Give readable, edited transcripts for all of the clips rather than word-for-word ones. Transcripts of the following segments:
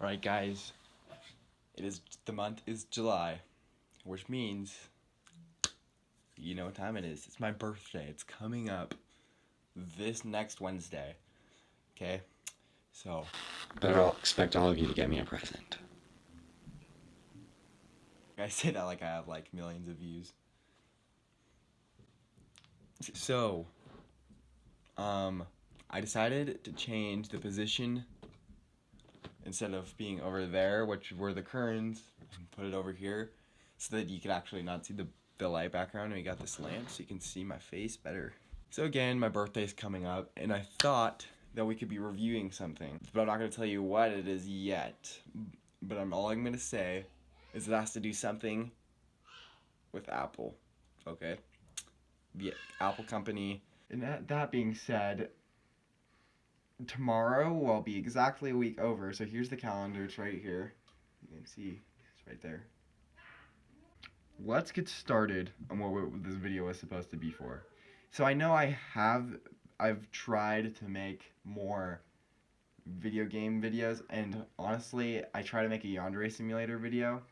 Alright guys, the month is July, which means you know what time it is. It's my birthday. It's coming up this next Wednesday. Okay? So But I'll expect all of you to get me a present. I say that like I have like millions of views. So I decided to change the position. Instead of being over there, which were the curtains, and put it over here so that you could actually not see the light background, and we got this lamp so you can see my face better. So again, my birthday's coming up, and I thought that we could be reviewing something, but I'm not going to tell you what it is yet. But all I'm going to say is it has to do something with Apple, okay? The Apple company. And that being said, tomorrow will be exactly a week over. So here's the calendar. It's right here. You can see it's right there. Let's get started on what this video was supposed to be for. So I know I've tried to make more video game videos, and honestly, I tried to make a Yandere Simulator video,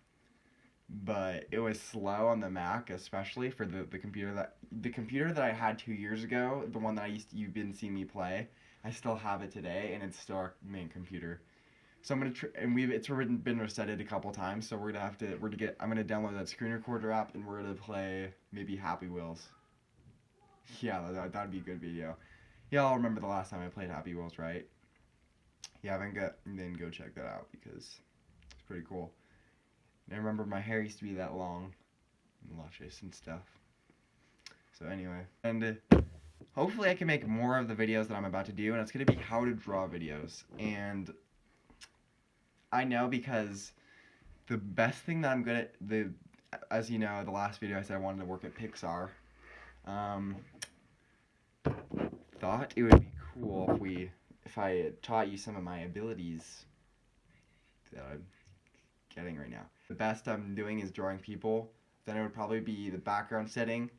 but it was slow on the Mac, especially for the computer that I had 2 years ago, the one that you've been seeing me play. I still have it today, and it's still our main computer. So I'm gonna it's been resetted a couple times. So I'm gonna download that screen recorder app, and we're gonna play maybe Happy Wheels. Yeah, that'd be a good video. Y'all remember the last time I played Happy Wheels, right? Yeah, then go check that out because it's pretty cool. And I remember my hair used to be that long and luscious and stuff. So anyway, and hopefully I can make more of the videos that I'm about to do, and it's going to be how to draw videos. And I know because the best thing that I'm good at, as you know, the last video I said I wanted to work at Pixar. Thought it would be cool if I taught you some of my abilities that I'm getting right now. The best I'm doing is drawing people. Then it would probably be the background setting,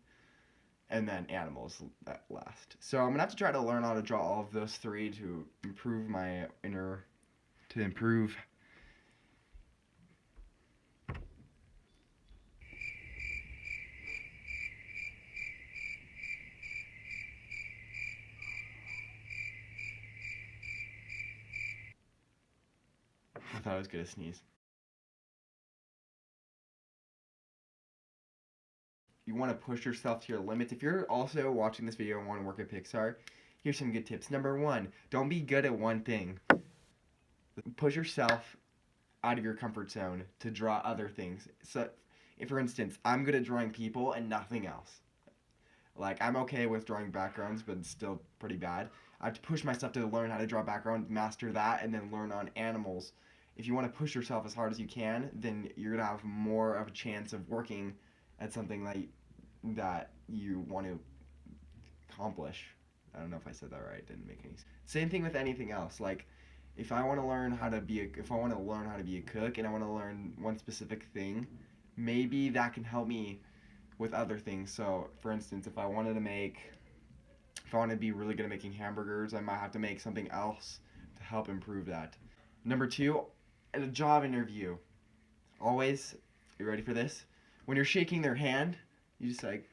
and then animals at last. So I'm gonna have to try to learn how to draw all of those three to improve I thought I was gonna sneeze. You want to push yourself to your limits. If you're also watching this video and want to work at Pixar, here's some good tips. Number 1, don't be good at one thing. Push yourself out of your comfort zone to draw other things. So, if for instance, I'm good at drawing people and nothing else. Like, I'm okay with drawing backgrounds, but it's still pretty bad. I have to push myself to learn how to draw background, master that, and then learn on animals. If you want to push yourself as hard as you can, then you're going to have more of a chance of working at something that you want to accomplish. I don't know if I said that right. Didn't make any sense. Same thing with anything else. Like, if I want to learn how to be a cook, and I want to learn one specific thing, maybe that can help me with other things. So, for instance, if I want to be really good at making hamburgers, I might have to make something else to help improve that. Number 2, at a job interview, always, you ready for this? When you're shaking their hand, you just like,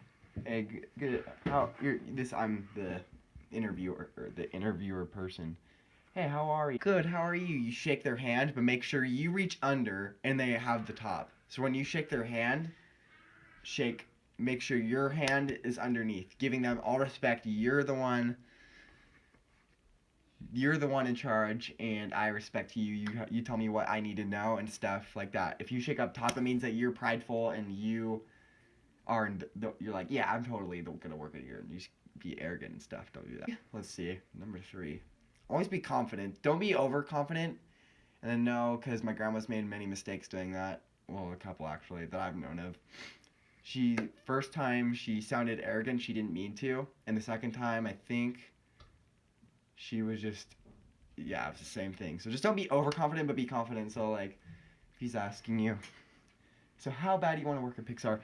hey, good. I'm the interviewer, or the interviewer person. Hey, how are you? Good, how are you? You shake their hand, but make sure you reach under and they have the top. So when you shake their hand, make sure your hand is underneath, giving them all respect. You're the one in charge, and I respect you. You tell me what I need to know and stuff like that. If you shake up top, it means that you're prideful and you're like, yeah, I'm totally gonna work at here, and you just be arrogant and stuff. Don't do that. Let's see. Number 3, always be confident. Don't be overconfident. And then no, because my grandma's made many mistakes doing that. Well, a couple actually that I've known of. First time she sounded arrogant, she didn't mean to, and the second time I think she was just, yeah, it's the same thing. So just don't be overconfident, but be confident. So like, if he's asking you, so how bad do you want to work at Pixar?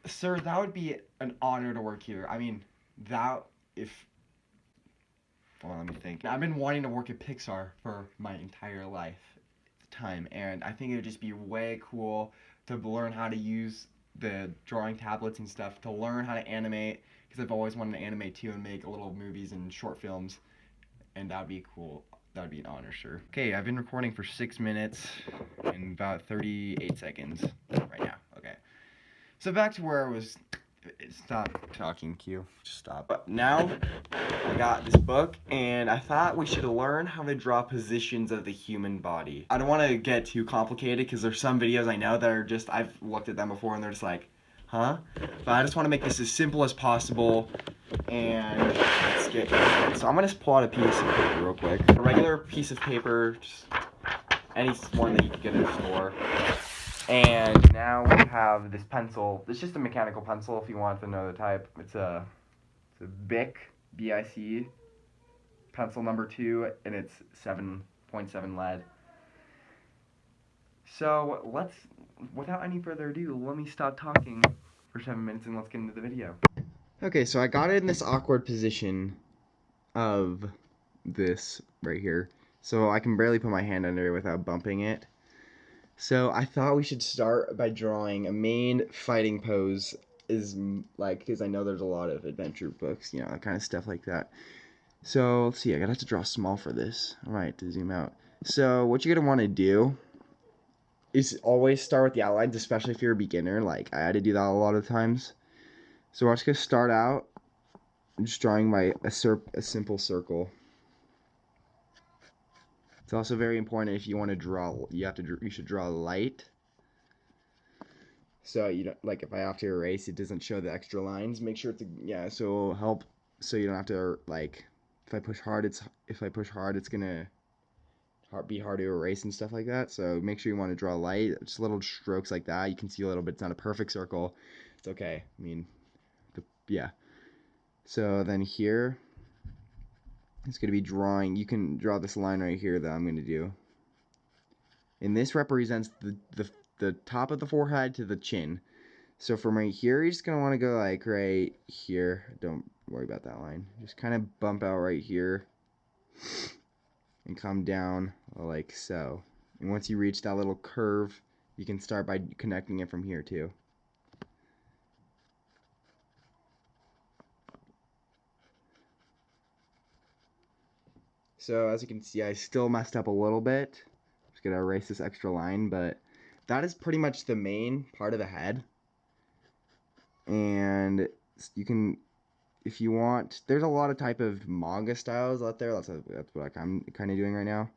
Sir, that would be an honor to work here. I mean, well, let me think. I've been wanting to work at Pixar for my entire life. time, and I think it would just be way cool to learn how to use the drawing tablets and stuff to learn how to animate, because I've always wanted to animate too and make little movies and short films, and that would be cool. That would be an honor, sure. Okay, I've been recording for 6 minutes and about 38 seconds right now. Okay, so back to where I was. Stop talking, Q. Just stop. But now I got this book, and I thought we should learn how to draw positions of the human body. I don't want to get too complicated because there's some videos I know that are just, I've looked at them before and they're just like, huh? But I just want to make this as simple as possible, and let's get going. So I'm going to pull out a piece of paper real quick. A regular piece of paper, just any one that you can get in a store. And now we have this pencil. It's just a mechanical pencil if you want to know the type. It's a Bic, B-I-C, pencil number 2, and it's 7.7 lead. So without any further ado, let me stop talking for 7 minutes and let's get into the video. Okay, so I got it in this awkward position of this right here. So I can barely put my hand under it without bumping it. So I thought we should start by drawing a main fighting pose, because I know there's a lot of adventure books, you know, that kind of stuff like that. So let's see, I gotta have to draw small for this. Alright, to zoom out. So what you're gonna want to do is always start with the outlines, especially if you're a beginner. Like, I had to do that a lot of times. So we're just gonna start out just drawing a simple circle. It's also very important if you want to draw, you should draw light. So you don't, like, if I have to erase, it doesn't show the extra lines. Make sure so it'll help, so you don't have to, like, if I push hard, it's gonna be hard to erase and stuff like that. So make sure you want to draw light, just little strokes like that. You can see a little bit. It's not a perfect circle. It's okay. I mean, yeah. So then here, it's going to be drawing. You can draw this line right here that I'm going to do. And this represents the top of the forehead to the chin. So from right here, you're just going to want to go like right here. Don't worry about that line. Just kind of bump out right here and come down like so. And once you reach that little curve, you can start by connecting it from here too. So as you can see, I still messed up a little bit. I'm just gonna erase this extra line, but that is pretty much the main part of the head. And you can, if you want, there's a lot of type of manga styles out there. That's what I'm kind of doing right now.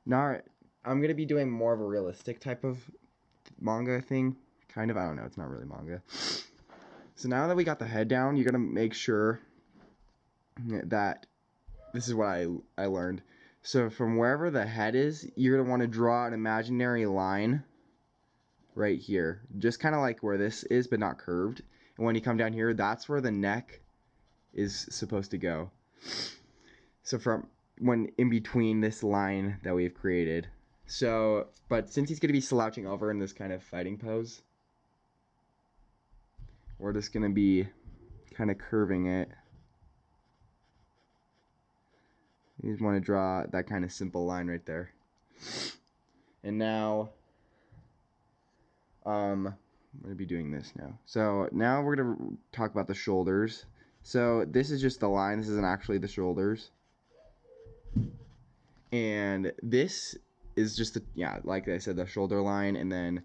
Now I'm gonna be doing more of a realistic type of manga thing. Kind of, I don't know. It's not really manga. So now that we got the head down, you're gonna make sure that this is what I learned. So from wherever the head is, you're going to want to draw an imaginary line right here. Just kind of like where this is, but not curved. And when you come down here, that's where the neck is supposed to go. So from when in between this line that we've created. So, but since he's going to be slouching over in this kind of fighting pose, we're just going to be kind of curving it. You just want to draw that kind of simple line right there. And now, I'm going to be doing this now. So now we're going to talk about the shoulders. So this is just the line. This isn't actually the shoulders. And this is just, like I said, the shoulder line. And then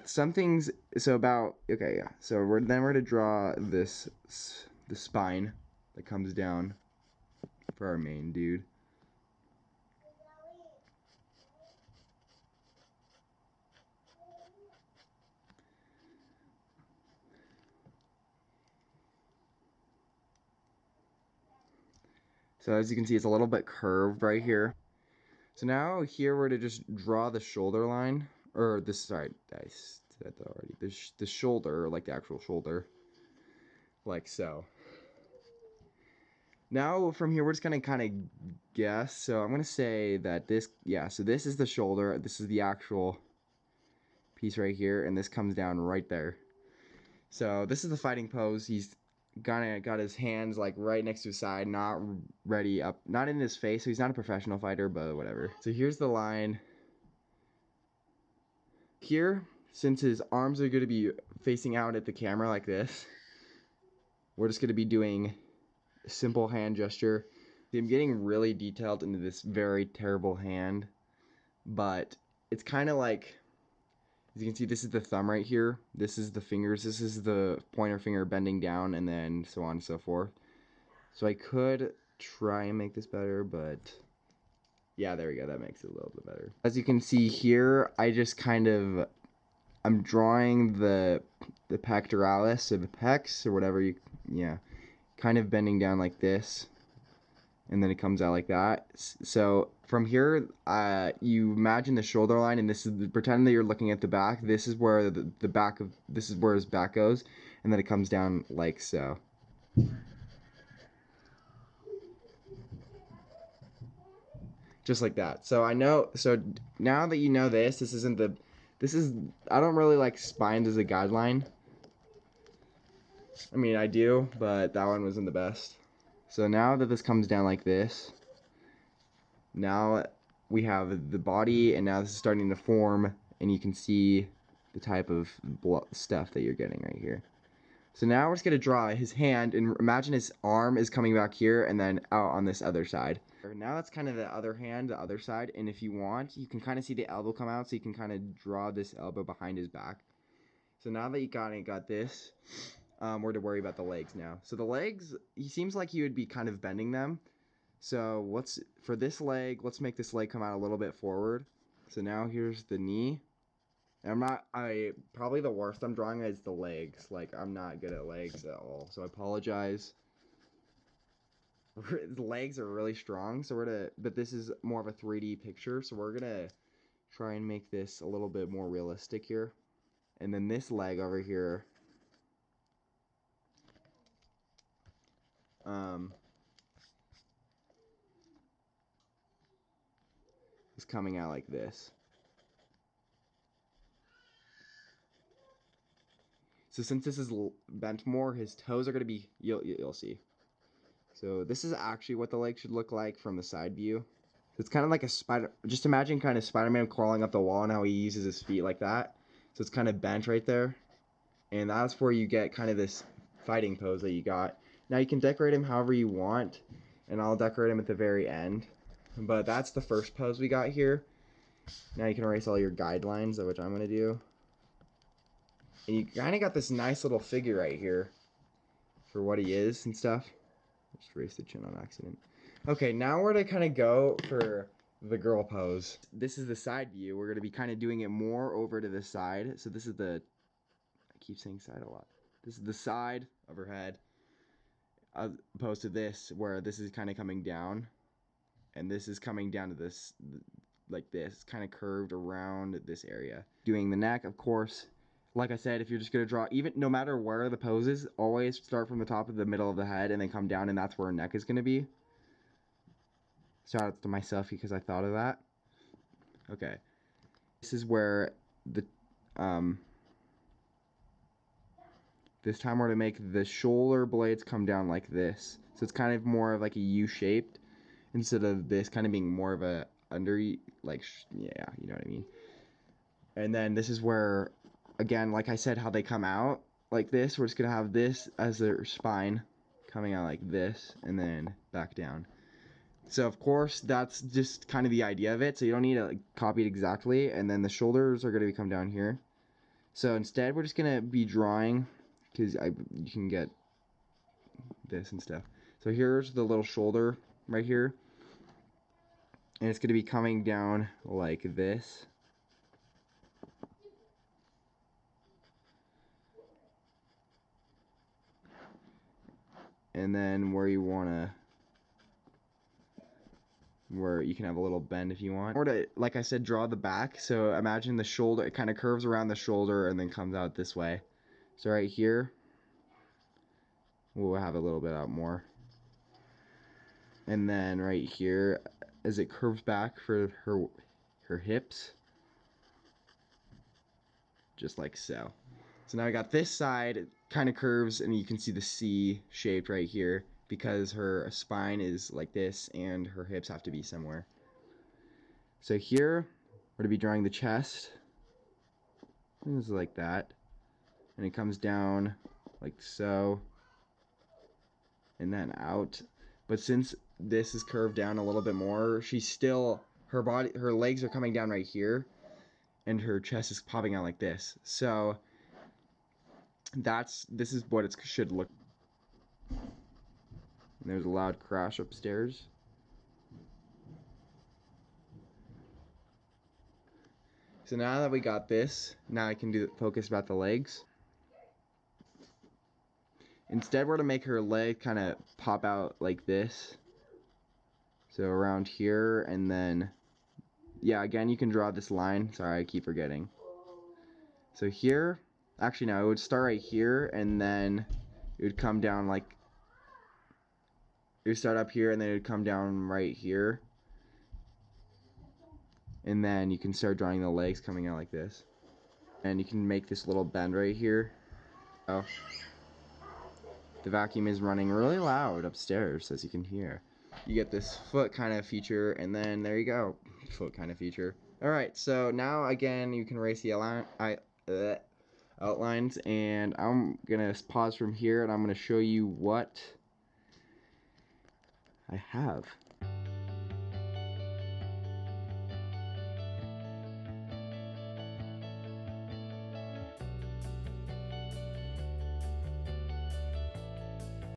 some things, so about, okay, yeah. So we're going to draw the spine that comes down for our main dude. So as you can see, it's a little bit curved right here. So now here we're to just draw the shoulder line, or this, sorry, I said that already. The shoulder, like the actual shoulder, like so. Now from here we're just gonna kind of guess. So I'm gonna say that this, so this is the shoulder. This is the actual piece right here, and this comes down right there. So this is the fighting pose. got his hands like right next to his side, not ready up, not in his face. So he's not a professional fighter, but whatever. So here's the line. Here, since his arms are going to be facing out at the camera like this, we're just going to be doing a simple hand gesture. I'm getting really detailed into this very terrible hand, but it's kind of like, as you can see, this is the thumb right here. This is the fingers. This is the pointer finger bending down, and then so on and so forth. So I could try and make this better, but yeah, there we go. That makes it a little bit better. As you can see here, I just kind of, I'm drawing the pectoralis or the pecs or whatever you, yeah, kind of bending down like this, and then it comes out like that. So from here, you imagine the shoulder line, and this is, pretend that you're looking at the back. This is where the back of, this is where his back goes, and then it comes down like so. Just like that. So I know, so now that you know this, this isn't the, this is, I don't really like spines as a guideline. I mean, I do, but that one wasn't the best. So now that this comes down like this, now we have the body, and now this is starting to form, and you can see the type of stuff that you're getting right here. So now we're just going to draw his hand, and imagine his arm is coming back here and then out on this other side. Now that's kind of the other hand, the other side, and if you want, you can kind of see the elbow come out, so you can kind of draw this elbow behind his back. So now that you got this, we're to worry about the legs now. So the legs, he seems like he would be kind of bending them. So for this leg, let's make this leg come out a little bit forward. So now here's the knee. Probably the worst I'm drawing is the legs. Like, I'm not good at legs at all, so I apologize. The legs are really strong, so but this is more of a 3D picture, so we're gonna try and make this a little bit more realistic here. And then this leg over here, is coming out like this. So since this is bent more, his toes are going to be, you'll see. So this is actually what the leg should look like from the side view. It's kind of like a spider, just imagine kind of Spider-Man crawling up the wall and how he uses his feet like that. So it's kind of bent right there. And that's where you get kind of this fighting pose that you got. Now you can decorate him however you want, and I'll decorate him at the very end. But that's the first pose we got here. Now you can erase all your guidelines, which I'm going to do. And you kind of got this nice little figure right here for what he is and stuff. Just erased the chin on accident. Okay, now we're to kind of go for the girl pose. This is the side view. We're going to be kind of doing it more over to the side. So this is the, I keep saying side a lot. This is the side of her head, opposed to this, where this is kind of coming down. And this is coming down to this, like this, kind of curved around this area. Doing the neck, of course. Like I said, if you're just going to draw, even no matter where the pose is, always start from the top of the middle of the head and then come down, and that's where her neck is going to be. Shout out to myself because I thought of that. Okay. This is where the, this time we're to make the shoulder blades come down like this. So it's kind of more of like a U-shaped instead of this kind of being more of a like, yeah, you know what I mean. And then this is where, again, like I said, how they come out like this. We're just going to have this as their spine coming out like this and then back down. So, of course, that's just kind of the idea of it. So you don't need to copy it exactly. And then the shoulders are going to come down here. So instead, we're just going to be drawing, because you can get this and stuff. So here's the little shoulder right here. And it's going to be coming down like this. And then where you want to, where you can have a little bend if you want. Or to, like I said, draw the back. So imagine the shoulder, it kind of curves around the shoulder and then comes out this way. So right here, we'll have a little bit out more. And then right here, as it curves back for her hips, just like so. So now I got this side kind of curves, and you can see the C shaped right here because her spine is like this and her hips have to be somewhere. So here we're going to be drawing the chest. It's like that, and it comes down like so and then out. But since this is curved down a little bit more, she's still, her legs are coming down right here and her chest is popping out like this. So this is what it should look. And there's a loud crash upstairs. So now that we got this, now I can focus about the legs. Instead, we're gonna make her leg kind of pop out like this. So around here, and then, yeah, again, you can draw this line. Sorry, I keep forgetting. So here, actually no, it would start right here, and then it would come down like, it would start up here, and then it would come down right here. And then you can start drawing the legs coming out like this. And you can make this little bend right here. Oh. The vacuum is running really loud upstairs, as you can hear. You get this foot kind of feature, and then there you go, foot kind of feature. Alright, so now again you can erase the outlines, and I'm gonna pause from here and I'm gonna show you what I have.